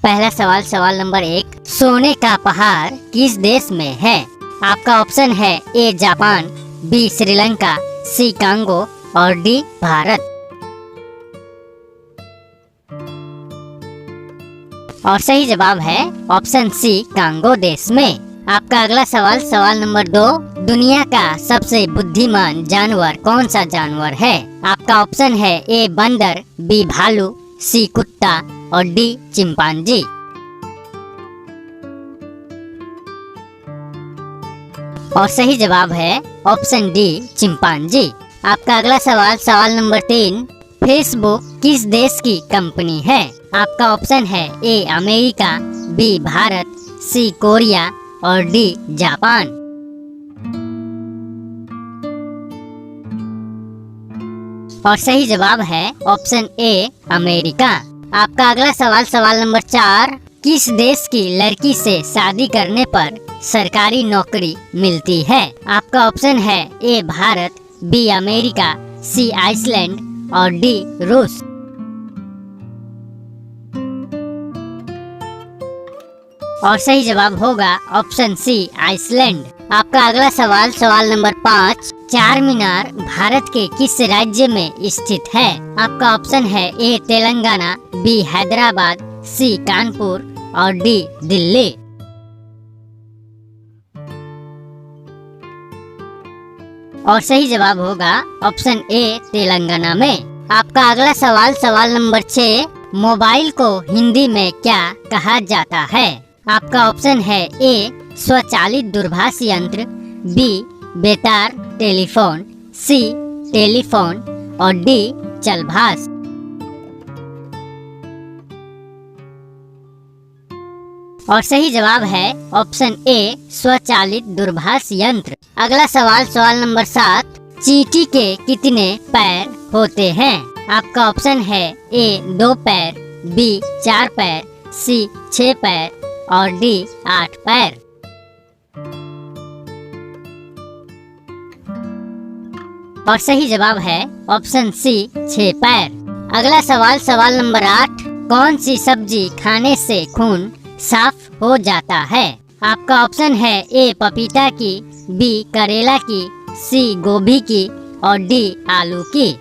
पहला सवाल, सवाल नंबर 1, सोने का पहाड़ किस देश में है? आपका ऑप्शन है A Japan, B Sri Lanka, C Congo और डी भारत। और सही जवाब है ऑप्शन सी कांगो देश में। आपका अगला सवाल, सवाल नंबर 2, दुनिया का सबसे बुद्धिमान जानवर कौन सा जानवर है? आपका ऑप्शन है ए बंदर, बी भालू, सी कुत्ता और डी चिंपांजी। और सही जवाब है ऑप्शन डी चिंपांजी। आपका अगला सवाल, सवाल नंबर 3, फेसबुक किस देश की कंपनी है? आपका ऑप्शन है A America, B Bharat, C Korea और डी जापान। और सही जवाब है ऑप्शन ए अमेरिका। आपका अगला सवाल, सवाल नंबर 4, किस देश की लड़की से शादी करने पर सरकारी नौकरी मिलती है? आपका ऑप्शन है ए भारत, बी अमेरिका, सी आइसलैंड और डी रूस। और सही जवाब होगा ऑप्शन सी आइसलैंड। आपका अगला सवाल, सवाल नंबर 5, चार मीनार भारत के किस राज्य में स्थित है? आपका ऑप्शन है ए तेलंगाना, बी हैदराबाद, सी कानपुर और डी दिल्ली। और सही जवाब होगा ऑप्शन ए तेलंगाना में। आपका अगला सवाल, सवाल नंबर 6, मोबाइल को हिंदी में क्या कहा जाता है? आपका ऑप्शन है ए स्वचालित दूरभाष यंत्र, बी बेतार टेलीफोन, सी टेलीफोन और डी चलभाष। और सही जवाब है ऑप्शन ए स्वचालित दूरभाष यंत्र। अगला सवाल, सवाल नंबर 7, चींटी के कितने पैर होते हैं? आपका ऑप्शन है ए 2 पैर, बी 4 पैर, सी 6 पैर और डी 8 पैर। और सही जवाब है ऑप्शन सी 6 पैर। अगला सवाल, सवाल नंबर 8, कौन सी सब्जी खाने से खून साफ हो जाता है? आपका ऑप्शन है ए पपीता की, बी करेला की, सी गोभी की और डी आलू की।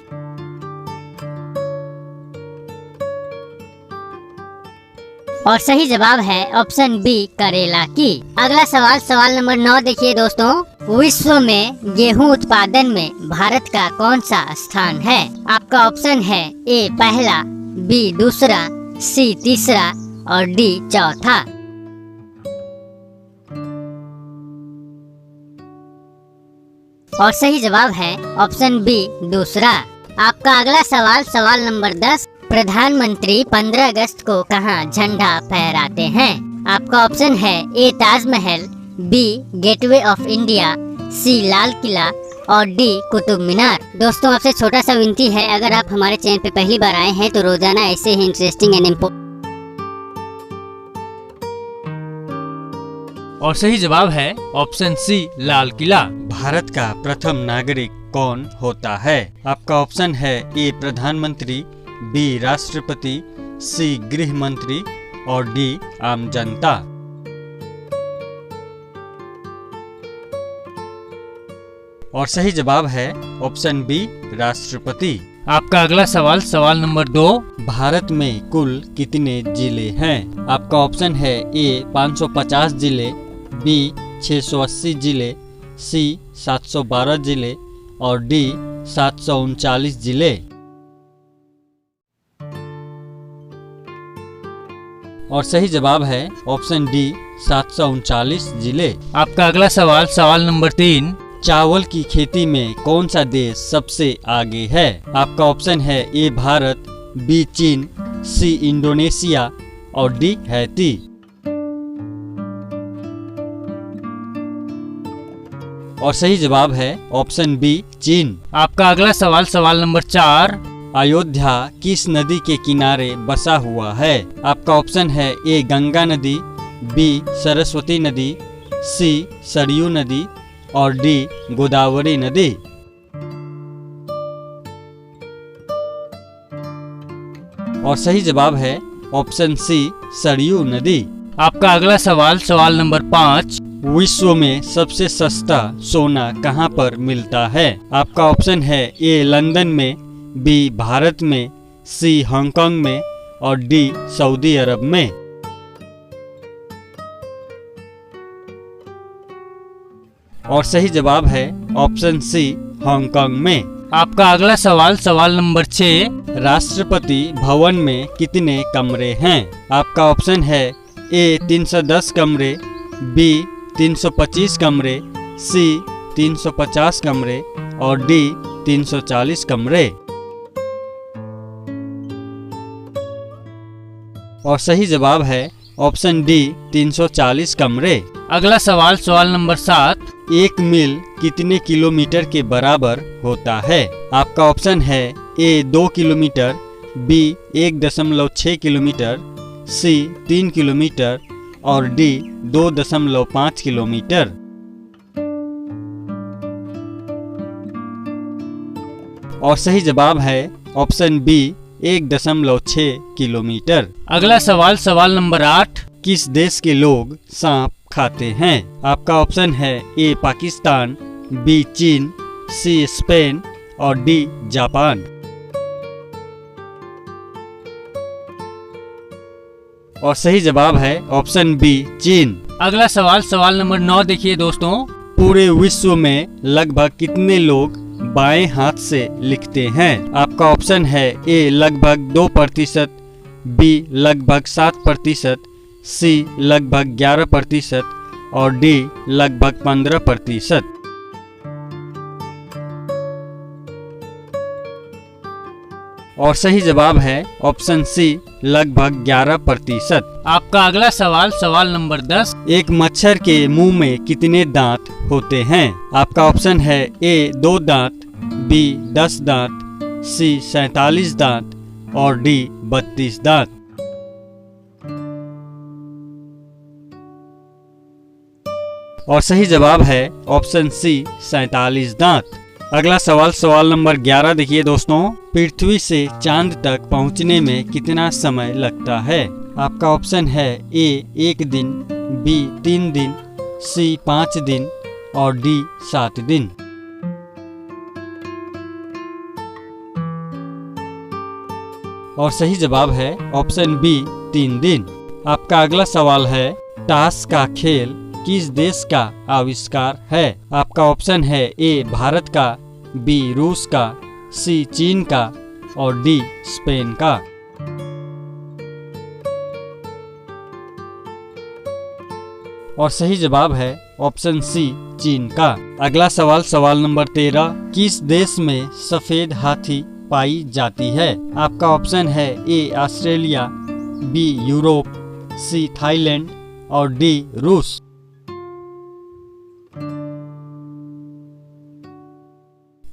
और सही जवाब है ऑप्शन बी करेला की। अगला सवाल, सवाल नंबर 9 देखिए दोस्तों, विश्व में गेहूं उत्पादन में भारत का कौन सा स्थान है? आपका ऑप्शन है ए पहला, बी दूसरा, सी तीसरा और डी चौथा। और सही जवाब है ऑप्शन बी दूसरा। आपका अगला सवाल, सवाल नंबर 10, प्रधानमंत्री 15 अगस्त को कहां झंडा फहराते हैं? आपका ऑप्शन है A Taj Mahal, B gateway of India, C Lal Qila और डी कुतुब मीनार। दोस्तों आपसे छोटा सा विनती है, अगर आप हमारे चैनल पे पहली बार आए हैं तो रोजाना ऐसे ही इंटरेस्टिंग एंड और सही जवाब है ऑप्शन सी लाल किला। भारत का प्रथम नागरिक कौन होता है? आपका ऑप्शन है ए प्रधानमंत्री, बी राष्ट्रपति, सी गृह मंत्री और डी आम जनता। और सही जवाब है ऑप्शन बी राष्ट्रपति। आपका अगला सवाल, सवाल नंबर 2, भारत में कुल कितने जिले हैं? आपका ऑप्शन है ए 550 जिले, बी 680 जिले, सी 712 जिले और डी 739 जिले। और सही जवाब है ऑप्शन डी 739 जिले। आपका अगला सवाल, सवाल नंबर 3, चावल की खेती में कौन सा देश सबसे आगे है? आपका ऑप्शन है ए भारत, बी चीन, सी इंडोनेशिया और डी हैती। और सही जवाब है ऑप्शन बी चीन। आपका अगला सवाल, सवाल नंबर 4, अयोध्या किस नदी के किनारे बसा हुआ है? आपका ऑप्शन है ए गंगा नदी, बी सरस्वती नदी, सी सरयू नदी और डी गोदावरी नदी। और सही जवाब है ऑप्शन सी सरयू नदी। आपका अगला सवाल सवाल नंबर 5। विश्व में सबसे सस्ता सोना कहाँ पर मिलता है? आपका ऑप्शन है ए लंदन में, बी भारत में, सी हांगकांग में और डी सऊदी अरब में। और सही जवाब है ऑप्शन सी हांगकांग में। आपका अगला सवाल सवाल नंबर 6। राष्ट्रपति भवन में कितने कमरे हैं? आपका ऑप्शन है ए 310 कमरे, बी 325 कमरे, सी 350 कमरे और डी 340 कमरे। और सही जवाब है ऑप्शन डी 340 कमरे। अगला सवाल सवाल नंबर 7। 1 मील कितने किलोमीटर के बराबर होता है? आपका ऑप्शन है ए 2 किलोमीटर, बी 1.6 किलोमीटर, सी 3 किलोमीटर और डी 2.5 किलोमीटर। और सही जवाब है ऑप्शन बी 1.6 किलोमीटर। अगला सवाल सवाल नंबर 8। किस देश के लोग सांप खाते हैं? आपका ऑप्शन है ए पाकिस्तान, बी चीन, सी स्पेन और डी जापान। और सही जवाब है ऑप्शन बी चीन। अगला सवाल सवाल नंबर 9 देखिए दोस्तों। पूरे विश्व में लगभग कितने लोग बाएं हाथ से लिखते हैं? आपका ऑप्शन है ए लगभग 2%, बी लगभग 7%, सी लगभग 11% और डी लगभग 15%। और सही जवाब है ऑप्शन सी लगभग 11%। आपका अगला सवाल सवाल नंबर 10। एक मच्छर के मुंह में कितने दांत होते हैं? आपका ऑप्शन है ए 2 दांत, बी 10 दांत, सी 47 दांत और डी 32 दांत। और सही जवाब है ऑप्शन सी 47 दांत। अगला सवाल सवाल नंबर 11 देखिए दोस्तों। पृथ्वी से चांद तक पहुंचने में कितना समय लगता है? आपका ऑप्शन है ए 1 दिन, बी 3 दिन, सी 5 दिन और डी 7 दिन। और सही जवाब है ऑप्शन बी 3 दिन। आपका अगला सवाल है ताश का खेल किस देश का आविष्कार है? आपका ऑप्शन है ए भारत का, बी रूस का, सी चीन का और डी स्पेन का। और सही जवाब है ऑप्शन सी चीन का। अगला सवाल सवाल नंबर 13। किस देश में सफेद हाथी पाई जाती है? आपका ऑप्शन है A Australia, B Europe, C Thailand और डी रूस।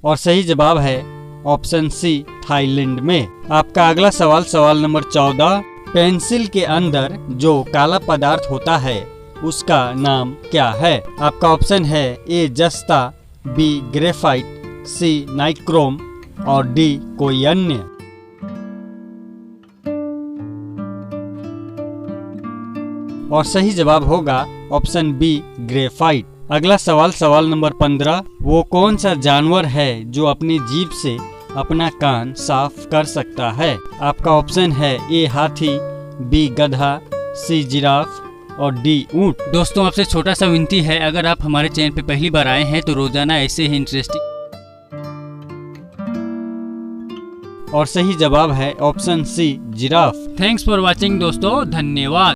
और सही जवाब है ऑप्शन सी थाईलैंड में। आपका अगला सवाल सवाल नंबर 14। पेंसिल के अंदर जो काला पदार्थ होता है उसका नाम क्या है? आपका ऑप्शन है ए जस्ता, बी ग्रेफाइट, सी नाइक्रोम और डी कोई अन्य। और सही जवाब होगा ऑप्शन बी ग्रेफाइट। अगला सवाल सवाल नंबर 15। वो कौन सा जानवर है जो अपनी जीभ से अपना कान साफ कर सकता है? आपका ऑप्शन है ए हाथी, बी गधा, सी जिराफ और डी ऊंट। दोस्तों आपसे छोटा सा विनती है, अगर आप हमारे चैनल पे पहली बार आए हैं तो रोजाना ऐसे ही इंटरेस्टिंग। और सही जवाब है option C giraffe. Thanks for watching दोस्तों, धन्यवाद।